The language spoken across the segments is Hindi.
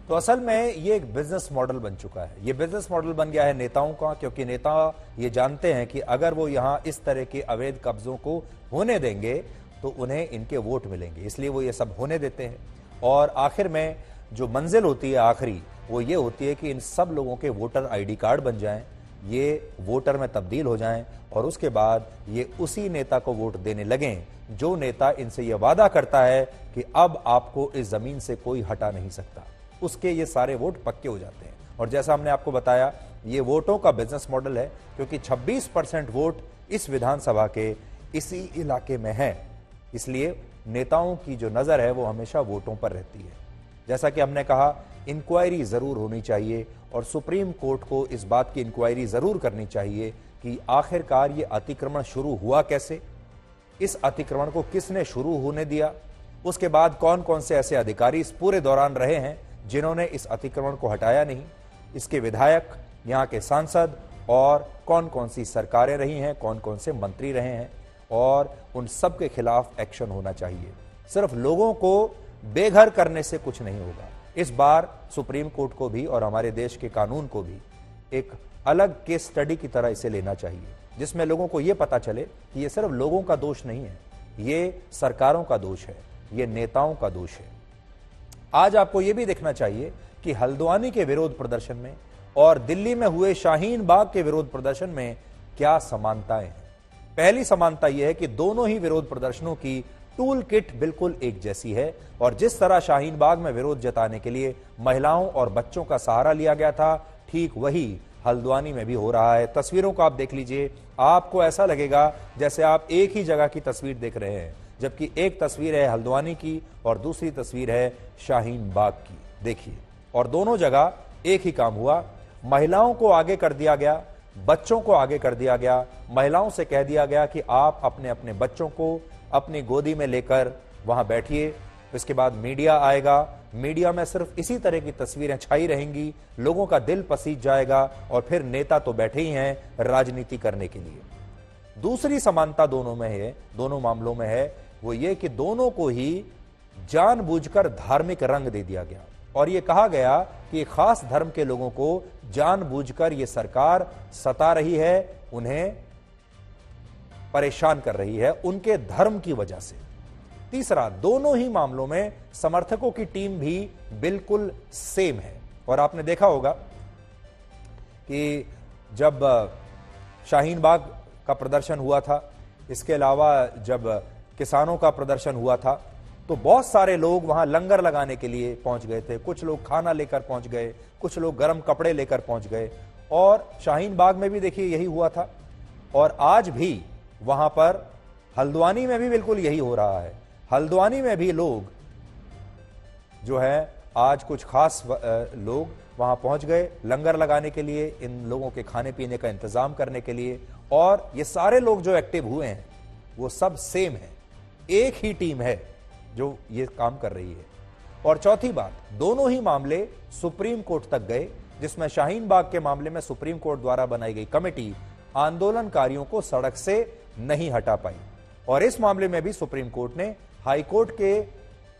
तो असल में ये एक बिजनेस मॉडल बन चुका है। ये बिजनेस मॉडल बन गया है नेताओं का, क्योंकि नेता ये जानते हैं कि अगर वो यहां इस तरह के अवैध कब्जों को होने देंगे तो उन्हें इनके वोट मिलेंगे, इसलिए वो ये सब होने देते हैं। और आखिर में जो मंजिल होती है आखिरी, वो ये होती है कि इन सब लोगों के वोटर आईडी कार्ड बन जाएं, ये वोटर में तब्दील हो जाएं और उसके बाद ये उसी नेता को वोट देने लगें जो नेता इनसे ये वादा करता है कि अब आपको इस जमीन से कोई हटा नहीं सकता। उसके ये सारे वोट पक्के हो जाते हैं। और जैसा हमने आपको बताया, ये वोटों का बिजनेस मॉडल है, क्योंकि 26% वोट इस विधानसभा के इसी इलाके में है, इसलिए नेताओं की जो नजर है वो हमेशा वोटों पर रहती है। जैसा कि हमने कहा, इंक्वायरी जरूर होनी चाहिए और सुप्रीम कोर्ट को इस बात की इंक्वायरी जरूर करनी चाहिए कि आखिरकार ये अतिक्रमण शुरू हुआ कैसे, इस अतिक्रमण को किसने शुरू होने दिया, उसके बाद कौन कौन से ऐसे अधिकारी इस पूरे दौरान रहे हैं जिन्होंने इस अतिक्रमण को हटाया नहीं, इसके विधायक, यहाँ के सांसद और कौन कौन सी सरकारें रही हैं, कौन कौन से मंत्री रहे हैं, और उन सब के खिलाफ एक्शन होना चाहिए। सिर्फ लोगों को बेघर करने से कुछ नहीं होगा। इस बार सुप्रीम कोर्ट को भी और हमारे देश के कानून को भी एक अलग केस स्टडी की तरह इसे लेना चाहिए, जिसमें लोगों को यह पता चले कि यह सिर्फ लोगों का दोष नहीं है, ये सरकारों का दोष है, ये नेताओं का दोष है। आज आपको यह भी देखना चाहिए कि हल्द्वानी के विरोध प्रदर्शन में और दिल्ली में हुए शाहीन बाग के विरोध प्रदर्शन में क्या समानताएं हैं। पहली समानता यह है कि दोनों ही विरोध प्रदर्शनों की टूल किट बिल्कुल एक जैसी है, और जिस तरह शाहीन बाग में विरोध जताने के लिए महिलाओं और बच्चों का सहारा लिया गया था, ठीक वही हल्द्वानी में भी हो रहा है। तस्वीरों को आप देख लीजिए, आपको ऐसा लगेगा जैसे आप एक ही जगह की तस्वीर देख रहे हैं, जबकि एक तस्वीर है हल्द्वानी की और दूसरी तस्वीर है शाहीन बाग की। देखिए, और दोनों जगह एक ही काम हुआ, महिलाओं को आगे कर दिया गया, बच्चों को आगे कर दिया गया। महिलाओं से कह दिया गया कि आप अपने अपने बच्चों को अपनी गोदी में लेकर वहां बैठिए, इसके बाद मीडिया आएगा, मीडिया में सिर्फ इसी तरह की तस्वीरें छाई रहेंगी, लोगों का दिल पसीज जाएगा और फिर नेता तो बैठे ही हैं राजनीति करने के लिए। दूसरी समानता दोनों में है, दोनों मामलों में है, वो ये कि दोनों को ही जानबूझकर धार्मिक रंग दे दिया गया और ये कहा गया कि खास धर्म के लोगों को जानबूझकर ये सरकार सता रही है, उन्हें परेशान कर रही है उनके धर्म की वजह से। तीसरा, दोनों ही मामलों में समर्थकों की टीम भी बिल्कुल सेम है। और आपने देखा होगा कि जब शाहीन बाग का प्रदर्शन हुआ था, इसके अलावा जब किसानों का प्रदर्शन हुआ था, तो बहुत सारे लोग वहां लंगर लगाने के लिए पहुंच गए थे। कुछ लोग खाना लेकर पहुंच गए, कुछ लोग गर्म कपड़े लेकर पहुंच गए, और शाहीन बाग में भी देखिए यही हुआ था। और आज भी वहां पर हल्द्वानी में भी बिल्कुल यही हो रहा है। हल्द्वानी में भी लोग जो है, आज कुछ खास लोग वहां पहुंच गए लंगर लगाने के लिए, इन लोगों के खाने पीने का इंतजाम करने के लिए। और ये सारे लोग जो एक्टिव हुए हैं वो सब सेम है, एक ही टीम है जो ये काम कर रही है। और चौथी बात, दोनों ही मामले सुप्रीम कोर्ट तक गए, जिसमें शाहीन बाग के मामले में सुप्रीम कोर्ट द्वारा बनाई गई कमेटी आंदोलनकारियों को सड़क से नहीं हटा पाई, और इस मामले में भी सुप्रीम कोर्ट ने हाई कोर्ट के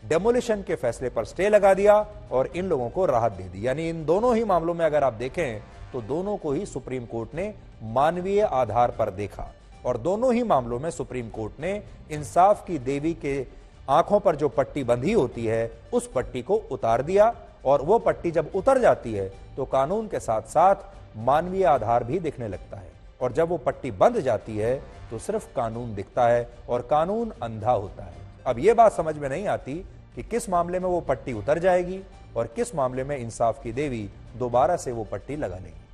डेमोलिशन के फैसले पर स्टे लगा दिया और इन लोगों को राहत दे दी। यानी इन दोनों ही मामलों में अगर आप देखें तो दोनों को ही सुप्रीम कोर्ट ने मानवीय आधार पर देखा, और दोनों ही मामलों में सुप्रीम कोर्ट ने इंसाफ की देवी के आंखों पर जो पट्टी बंधी होती है उस पट्टी को उतार दिया, और वो पट्टी जब उतर जाती है तो कानून के साथ साथ मानवीय आधार भी दिखने लगता है, और जब वो पट्टी बंध जाती है तो सिर्फ कानून दिखता है और कानून अंधा होता है। अब ये बात समझ में नहीं आती कि किस मामले में वो पट्टी उतर जाएगी और किस मामले में इंसाफ की देवी दोबारा से वो पट्टी लगा लेगी।